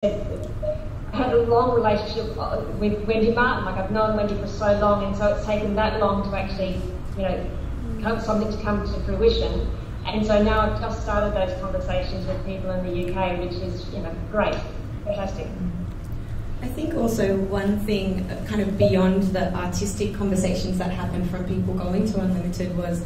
I had a long relationship with Wendy Martin. Like, I've known Wendy for so long, and so it's taken that long to actually, something to come to fruition. And so now I've just started those conversations with people in the UK, which is, great, fantastic. I think also one thing kind of beyond the artistic conversations that happened from people going to Unlimited was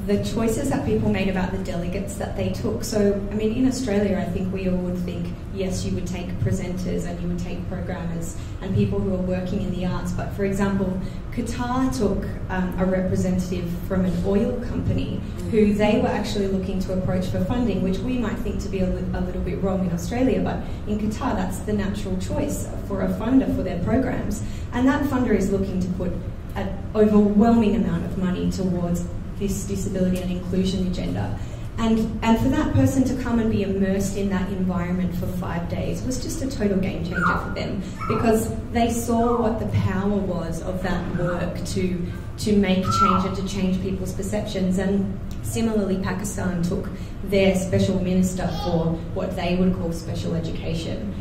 the choices that people made about the delegates that they took. So, I mean, in Australia, I think we all would think, yes, you would take presenters and you would take programmers and people who are working in the arts. But for example, Qatar took a representative from an oil company who they were actually looking to approach for funding, which we might think to be a little bit wrong in Australia, but in Qatar, that's the natural choice for a funder for their programs. And that funder is looking to put an overwhelming amount of money towards this disability and inclusion agenda. And for that person to come and be immersed in that environment for 5 days was just a total game changer for them, because they saw what the power was of that work to make change and to change people's perceptions. And similarly, Pakistan took their special minister for what they would call special education,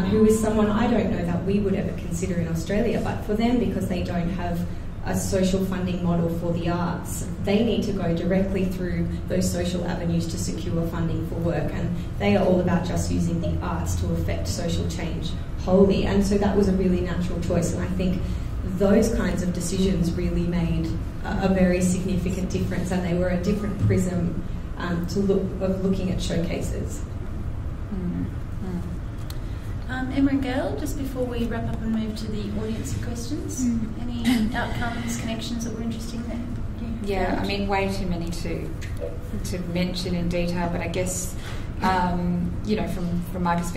who is someone I don't know that we would ever consider in Australia, but for them, because they don't have a social funding model for the arts, they need to go directly through those social avenues to secure funding for work, and they are all about just using the arts to affect social change wholly. And so that was a really natural choice, and I think those kinds of decisions really made a very significant difference, and they were a different prism of looking at showcases. Emma and Gail, just before we wrap up and move to the audience questions, any outcomes, connections that were interesting there? Yeah, I mean, way too many to mention in detail, but I guess, from my perspective,